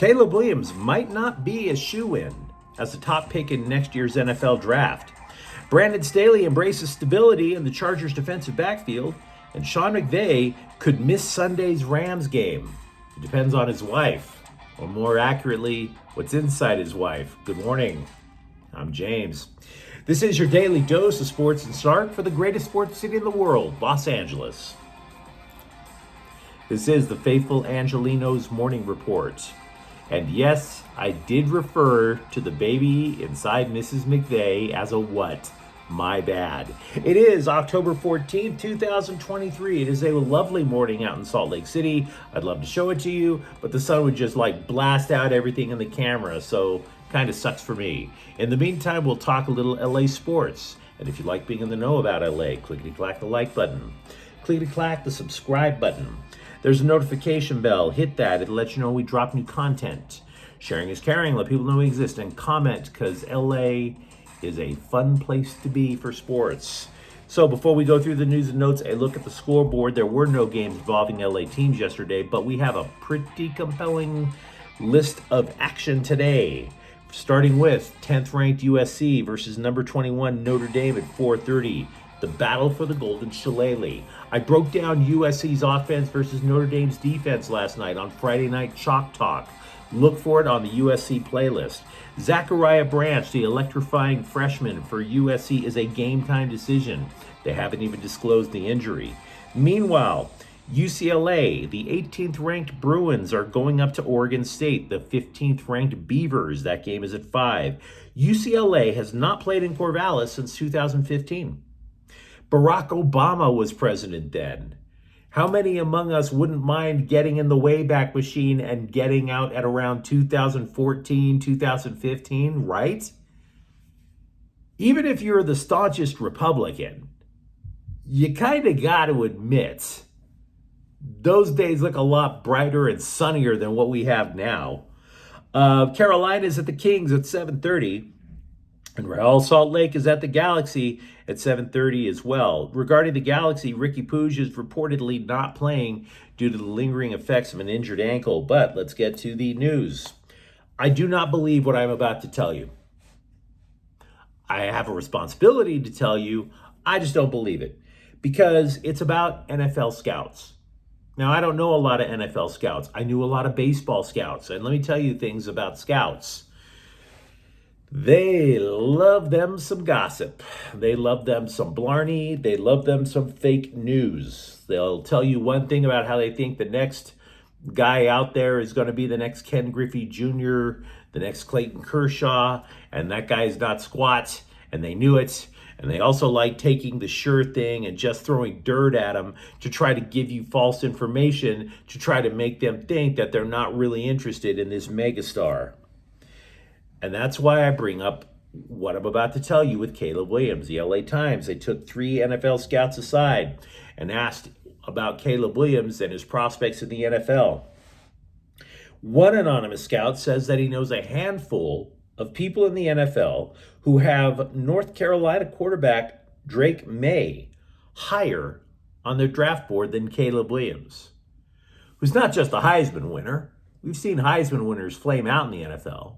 Caleb Williams might not be a shoo-in as the top pick in next year's NFL draft. Brandon Staley embraces stability in the Chargers' defensive backfield, and Sean McVay could miss Sunday's Rams game. It depends on his wife, or more accurately, what's inside his wife. Good morning. I'm James. This is your daily dose of sports and start for the greatest sports city in the world, Los Angeles. This is the faithful Angelenos morning report. And yes, I did refer to the baby inside Mrs. McVay as a what? My bad. It is October 14th, 2023. It is a lovely morning out in Salt Lake City. I'd love to show it to you, but the sun would just blast out everything in the camera, so kind of sucks for me. In the meantime, we'll talk a little LA sports. And if you like being in the know about LA, clickety-clack the like button. Clickety-clack the subscribe button. There's a notification bell. Hit that. It'll let you know we drop new content. Sharing is caring. Let people know we exist. And comment, because LA is a fun place to be for sports. So before we go through the news and notes, a look at the scoreboard. There were no games involving LA teams yesterday, but we have a pretty compelling list of action today. Starting with 10th ranked USC versus number 21 Notre Dame at 4:30. The battle for the Golden Shillelagh. I broke down USC's offense versus Notre Dame's defense last night on Friday Night Chalk Talk. Look for it on the USC playlist. Zachariah Branch, the electrifying freshman for USC, is a game-time decision. They haven't even disclosed the injury. Meanwhile, UCLA, the 18th ranked Bruins, are going up to Oregon State, the 15th ranked Beavers. That game is at 5. UCLA has not played in Corvallis since 2015. Barack Obama was president then. How many among us wouldn't mind getting in the Wayback Machine and getting out at around 2014, 2015, right? Even if you're the staunchest Republican, you kind of got to admit, those days look a lot brighter and sunnier than what we have now. Carolina's at the Kings at 7:30. And Real Salt Lake is at the Galaxy at 7:30 as well. Regarding the Galaxy, Ricky Puig is reportedly not playing due to the lingering effects of an injured ankle. But let's get to the news. I do not believe what I'm about to tell you. I have a responsibility to tell you. I just don't believe it because it's about NFL scouts. Now, I don't know a lot of NFL scouts. I knew a lot of baseball scouts. And let me tell you things about scouts. They love them some gossip. They love them some blarney. They love them some fake news. They'll tell you one thing about how they think the next guy out there is going to be the next Ken Griffey Jr., the next Clayton Kershaw, and that guy is not squat, and they knew it. And they also like taking the sure thing and just throwing dirt at them to try to give you false information to try to make them think that they're not really interested in this megastar. And that's why I bring up what I'm about to tell you with Caleb Williams. The LA Times, they took 3 NFL scouts aside and asked about Caleb Williams and his prospects in the NFL. One anonymous scout says that he knows a handful of people in the NFL who have North Carolina quarterback Drake May higher on their draft board than Caleb Williams, who's not just a Heisman winner. We've seen Heisman winners flame out in the NFL.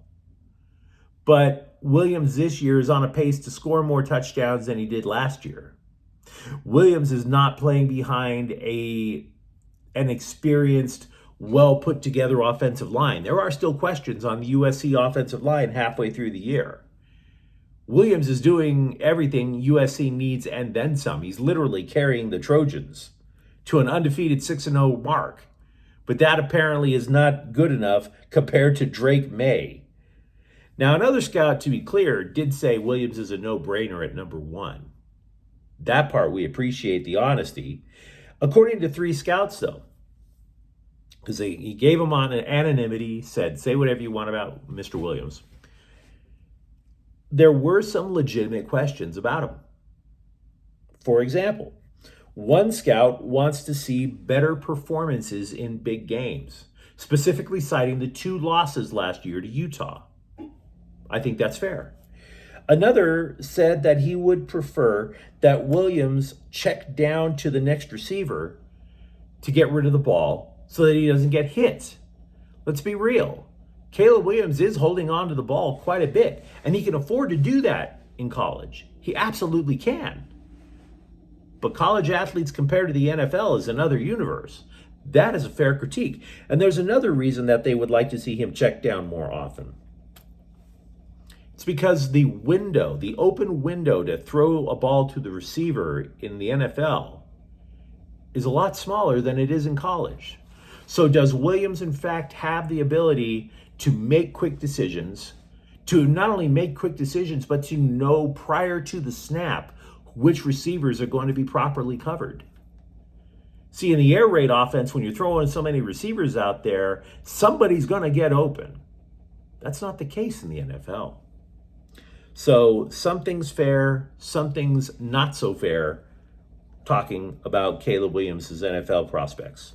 But Williams this year is on a pace to score more touchdowns than he did last year. Williams is not playing behind an experienced, well-put-together offensive line. There are still questions on the USC offensive line halfway through the year. Williams is doing everything USC needs and then some. He's literally carrying the Trojans to an undefeated 6-0 mark. But that apparently is not good enough compared to Drake May. Now, another scout, to be clear, did say Williams is a no-brainer at number 1. That part, we appreciate the honesty. According to 3 scouts, though, because he gave them on anonymity, said, say whatever you want about Mr. Williams. There were some legitimate questions about him. For example, one scout wants to see better performances in big games, specifically citing the 2 losses last year to Utah. I think that's fair. Another said that he would prefer that Williams check down to the next receiver to get rid of the ball so that he doesn't get hit. Let's be real. Caleb Williams is holding on to the ball quite a bit, and he can afford to do that in college. He absolutely can. But college athletes compared to the NFL is another universe. That is a fair critique. And there's another reason that they would like to see him check down more often. It's because the window, the open window to throw a ball to the receiver in the NFL is a lot smaller than it is in college. So does Williams, in fact, have the ability to make quick decisions, to not only make quick decisions, but to know prior to the snap which receivers are going to be properly covered? See, in the air raid offense, when you're throwing so many receivers out there, somebody's going to get open. That's not the case in the NFL. So something's fair, something's not so fair, talking about Caleb Williams' NFL prospects.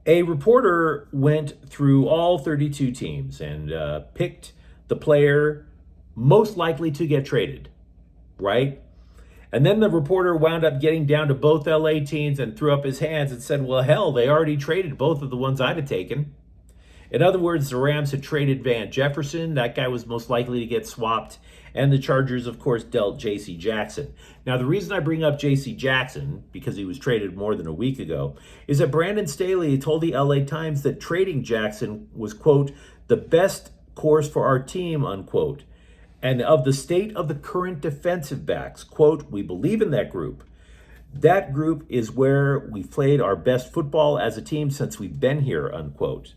A reporter went through all 32 teams and picked the player most likely to get traded, right? And then the reporter wound up getting down to both LA teams and threw up his hands and said, well, hell, they already traded both of the ones I'd have taken. In other words, the Rams had traded Van Jefferson. That guy was most likely to get swapped. And the Chargers, of course, dealt J.C. Jackson. Now, the reason I bring up J.C. Jackson, because he was traded more than a week ago, is that Brandon Staley told the LA Times that trading Jackson was, quote, the best course for our team, unquote. And of the state of the current defensive backs, quote, we believe in that group. That group is where we've played our best football as a team since we've been here, unquote.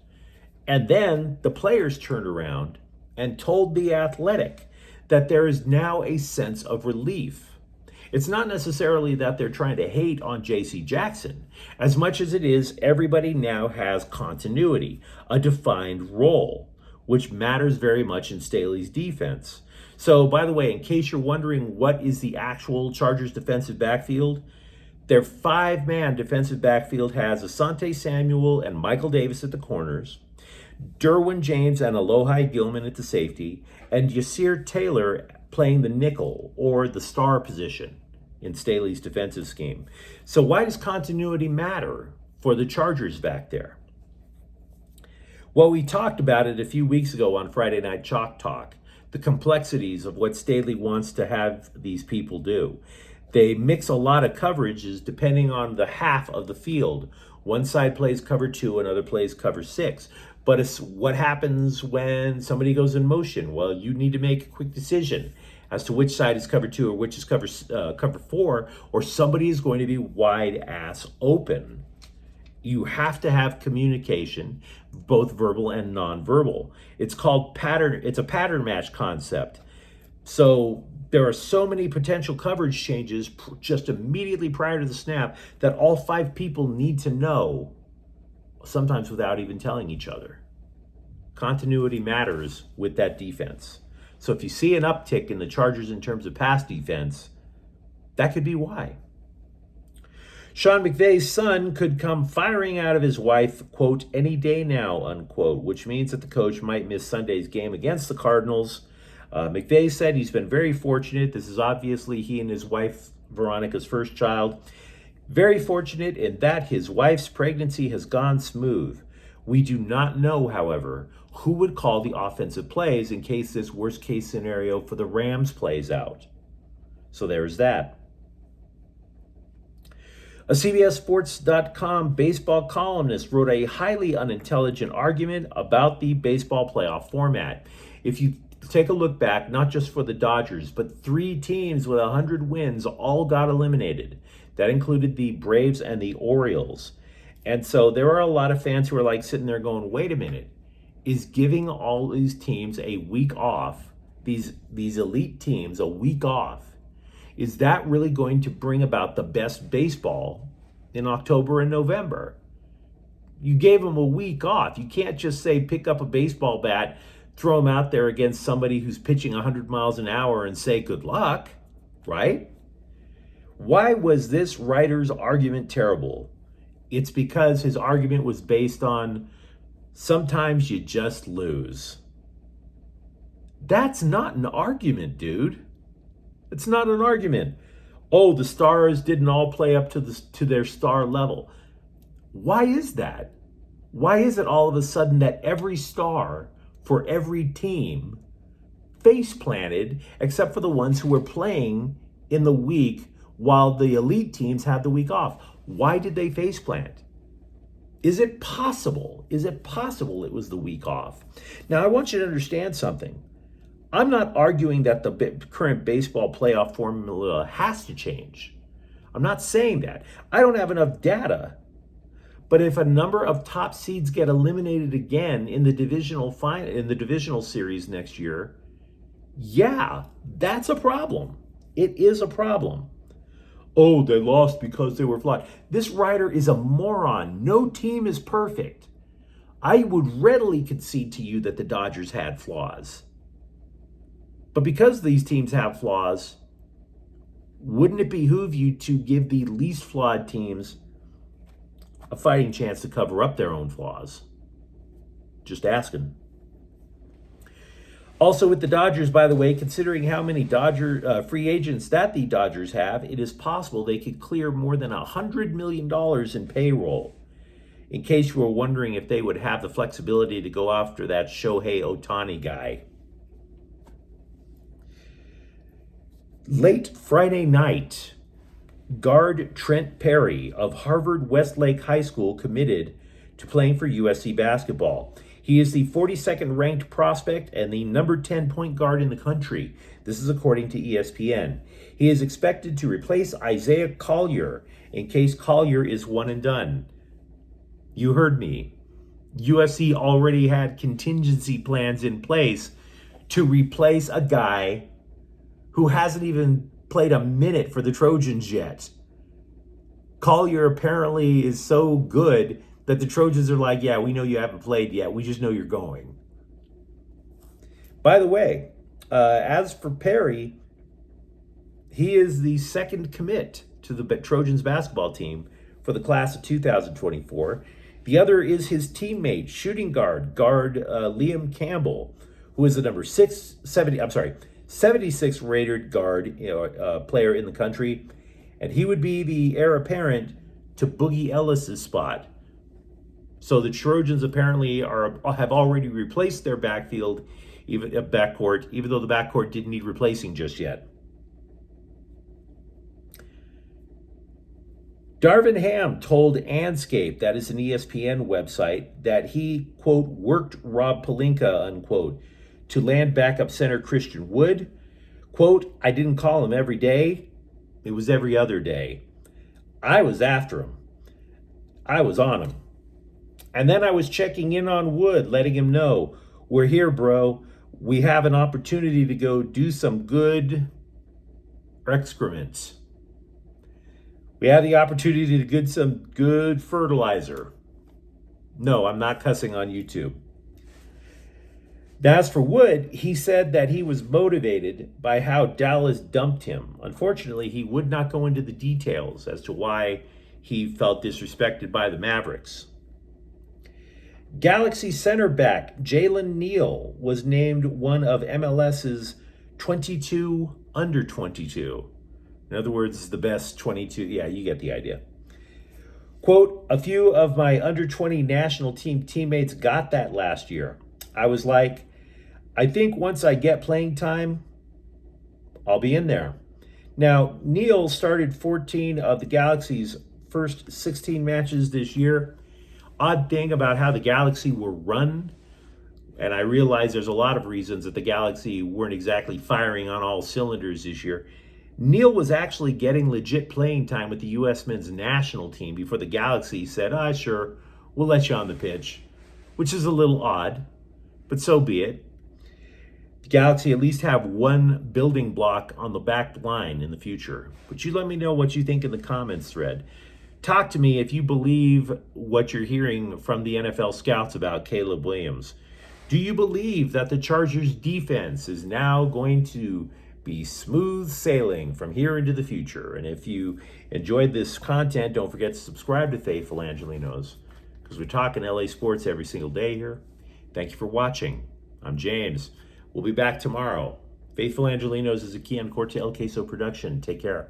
And then the players turned around and told The Athletic that there is now a sense of relief. It's not necessarily that they're trying to hate on J.C. Jackson, as much as it is everybody now has continuity, a defined role, which matters very much in Staley's defense. So, by the way, in case you're wondering what is the actual Chargers defensive backfield, their 5-man defensive backfield has Asante Samuel and Michael Davis at the corners, Derwin James and Alohi Gilman at the safety, and Yasir Taylor playing the nickel or the star position in Staley's defensive scheme. So why does continuity matter for the Chargers back there? Well, we talked about it a few weeks ago on Friday Night Chalk Talk, the complexities of what Staley wants to have these people do. They mix a lot of coverages depending on the half of the field. One side plays cover 2, another plays cover 6. But it's what happens when somebody goes in motion. Well, you need to make a quick decision as to which side is cover 2 or which is cover 4, or somebody is going to be wide ass open. You have to have communication, both verbal and nonverbal. It's called pattern. It's a pattern match concept. So there are so many potential coverage changes just immediately prior to the snap that all 5 people need to know, sometimes without even telling each other. Continuity matters with that defense. So if you see an uptick in the Chargers in terms of pass defense, that could be why. Sean McVay's son could come firing out of his wife, quote, any day now, unquote, which means that the coach might miss Sunday's game against the Cardinals. McVay said he's been very fortunate. This is obviously he and his wife, Veronica's first child. Very fortunate in that his wife's pregnancy has gone smooth. We do not know, however, who would call the offensive plays in case this worst case scenario for the Rams plays out. So there's that. A CBSSports.com baseball columnist wrote a highly unintelligent argument about the baseball playoff format. If you take a look back, not just for the Dodgers, but 3 teams with 100 wins all got eliminated. That included the Braves and the Orioles. And so there are a lot of fans who are like sitting there going, wait a minute, is giving all these teams a week off, these elite teams a week off, is that really going to bring about the best baseball in October and November? You gave them a week off. You can't just say pick up a baseball bat, throw them out there against somebody who's pitching 100 miles an hour and say good luck, right? Why was this writer's argument terrible? It's because his argument was based on sometimes you just lose. That's not an argument, dude. It's not an argument. Oh, the stars didn't all play up to their star level. Why is that? Why is it all of a sudden that every star for every team face planted except for the ones who were playing in the week while the elite teams had the week off? Why did they face plant? Is it possible? Is it possible it was the week off? Now, I want you to understand something. I'm not arguing that the current baseball playoff formula has to change. I'm not saying that. I don't have enough data. But if a number of top seeds get eliminated again in the divisional series next year, yeah, that's a problem. It is a problem. Oh, they lost because they were flawed. This writer is a moron. No team is perfect. I would readily concede to you that the Dodgers had flaws. But because these teams have flaws, wouldn't it behoove you to give the least flawed teams a fighting chance to cover up their own flaws? Just asking. Also with the Dodgers, by the way, considering how many free agents that the Dodgers have, it is possible they could clear more than $100 million in payroll. In case you were wondering if they would have the flexibility to go after that Shohei Ohtani guy. Late Friday night, guard Trent Perry of Harvard Westlake High School committed to playing for USC basketball. He is the 42nd ranked prospect and the number 10 point guard in the country. This is according to ESPN. He is expected to replace Isaiah Collier in case Collier is one and done. You heard me. USC already had contingency plans in place to replace a guy who hasn't even played a minute for the Trojans yet. Collier apparently is so good that the Trojans are like, yeah, we know you haven't played yet. We just know you're going. By the way, as for Perry, he is the second commit to the Trojans basketball team for the class of 2024. The other is his teammate, shooting guard Liam Campbell, who is the number 76 rated guard player in the country, and he would be the heir apparent to Boogie Ellis's spot. So the Trojans apparently have already replaced their backfield, backcourt, even though the backcourt didn't need replacing just yet. Darvin Ham told Anscape, that is an ESPN website, that he, quote, worked Rob Pelinka, unquote, to land backup center Christian Wood. Quote, I didn't call him every day. It was every other day. I was after him. I was on him. And then I was checking in on Wood, letting him know, we're here, bro. We have an opportunity to go do some good excrements. We have the opportunity to get some good fertilizer. No, I'm not cussing on YouTube. Now, as for Wood, he said that he was motivated by how Dallas dumped him. Unfortunately, he would not go into the details as to why he felt disrespected by the Mavericks. Galaxy center back Jalen Neal was named one of MLS's 22 under 22. In other words, the best 22. Yeah, you get the idea. Quote, a few of my under 20 national team teammates got that last year. I was like, I think once I get playing time, I'll be in there. Now, Neal started 14 of the Galaxy's first 16 matches this year. Odd thing about how the Galaxy were run, and I realize there's a lot of reasons that the Galaxy weren't exactly firing on all cylinders this year. Neal was actually getting legit playing time with the U.S. men's national team before the Galaxy said, sure, we'll let you on the pitch, which is a little odd, but so be it. The Galaxy at least have one building block on the back line in the future. But you let me know what you think in the comments thread. Talk to me if you believe what you're hearing from the NFL scouts about Caleb Williams. Do you believe that the Chargers defense is now going to be smooth sailing from here into the future? And if you enjoyed this content, don't forget to subscribe to Faithful Angelenos, because we're talking LA sports every single day here. Thank you for watching. I'm James. We'll be back tomorrow. Faithful Angelenos is a Keon Corte El Queso production. Take care.